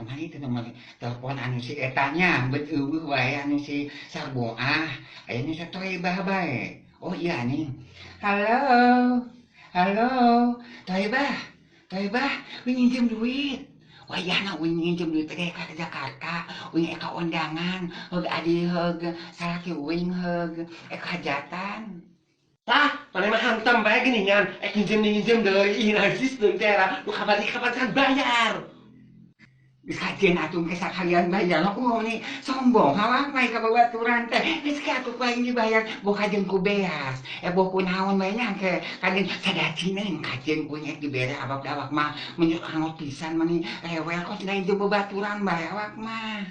kemarin itu nomor telepon anu si etanya bet eueuh wae anu si Sarboah aya nu Toibah bae. Oh iya nih. Halo. Halo. Toibah. Toibah, we minjem duit. Wayahna we minjem duit teh ka Jakarta, we eka undangan, heug adi heug salaki uing heug eka hajatan. Tah, mana mah hantam bae geuningan. Nginjem deui ieu najis deui teh era. Nu kapan kan bayar. Sajen atuh ke sakalian bayar aku mau nih sombong hawak mai ka babaturan teh geus ka atuh paling dibayar boh kajeun ku beas boh kunaon bae nya ke kajeun sadacineun kajeun ku nya dibere abak-abak mah menurut angot pisan mah nih rewel kos lain jeung babaturan bae awak mah.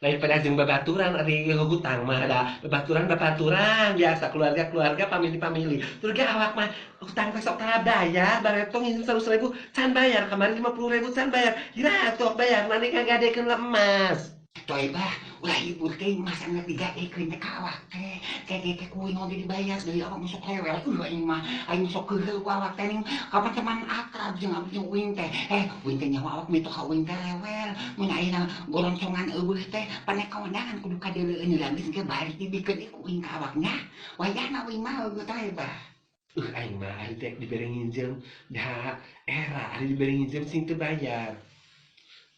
Daripada jeung babaturan ari hutang mah ada babaturan biasa keluarga famili terus ge awak mah hutang teh sok tara bayar baretong nginjem 100.000 can bayar kemarin 50.000 can bayar ira atuh bayar nanti ngagadekeun lemas. Toibah, ulah ibu teh masa nggak digadekeun teh ka awak teh. Teh teh kuing mau dibayar deui awak masuk rewel. Aing mah aing sok keureuh ku awak teh ning kapan teman akrab jeung abdi uing teh. Uing teh nyawa awak mitu ka uing teh rewel. Mun ayeuna goroncongan eueuh teh pane kaundangan kudu kadeuleueun heula geus engke balik dibikeun ku uing ka awaknya. Wayahna uing mah heueuh Toibah. Aing mah ari teh dibere nginjem da era ari dibere nginjem sing teu bayar.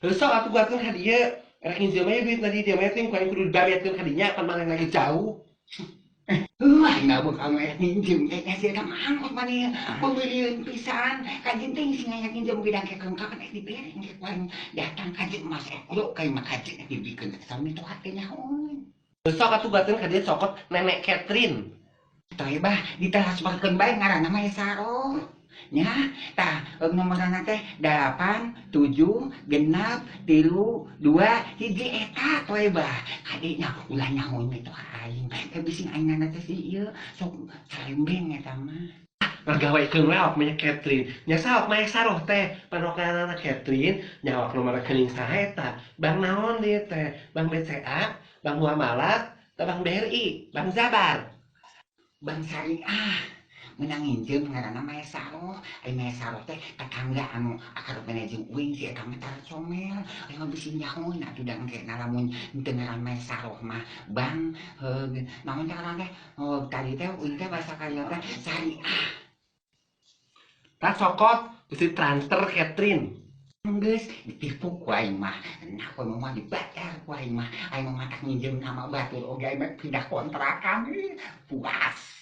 Terus sok atuh buatkeun ka dieu. Era nginjem aya duit na di dieu mah teh ku aing kudu babetkeun ka dinya pan mana lagi jauh. Aing ngabuk anu minjem teh kasih ka mangkot mani pembelian pisan kajeun teh sing aya minjem didangkekeun kapan dibere engke paling datang kajeun Mas Eko ka imah kajeun dibikeun sami tuh hate nyahoan. Terus sok atuh buatkeun ka dieu sokot Nenek Catherine. Toibah ditransferkeun bae ngaranna mah Saroh. Nya, tah nomoranna teh 87 genap 3 2 1 Toibah. Kadinya ulah nyahoan itu aing. Teh bising aingna teh si ieu sok salembeng eta mah. Ngagawekeun we awak mah nya Catherine. Nya saok mah saroh teh panokaranna Catherine nya awak nomor rekening saha eta? Bank naon dieu teh? Bank BCA, Bank Muamalat, teh Bank BRI, Bank Jabar. Bang Syariah menang nginjem ngaranna Mae Saroh. Ai Mae Saroh teh tetangga anu akrab jeung uing si eta mah tara comel. Ai mah bisi nyahoan atuh da engke lamun teu ngaran Mae Saroh mah Bang naon teh ngaran teh? Tadi teh uing teh basa kaya teh Syariah. Tah sokot mesti transfer Catherine. Geus ditipu ku aing mah. Nah koe mah dibayar ku aing mah. Aing mah matak nginjem nama batur oge aing mah pindah kontrakan. Puas.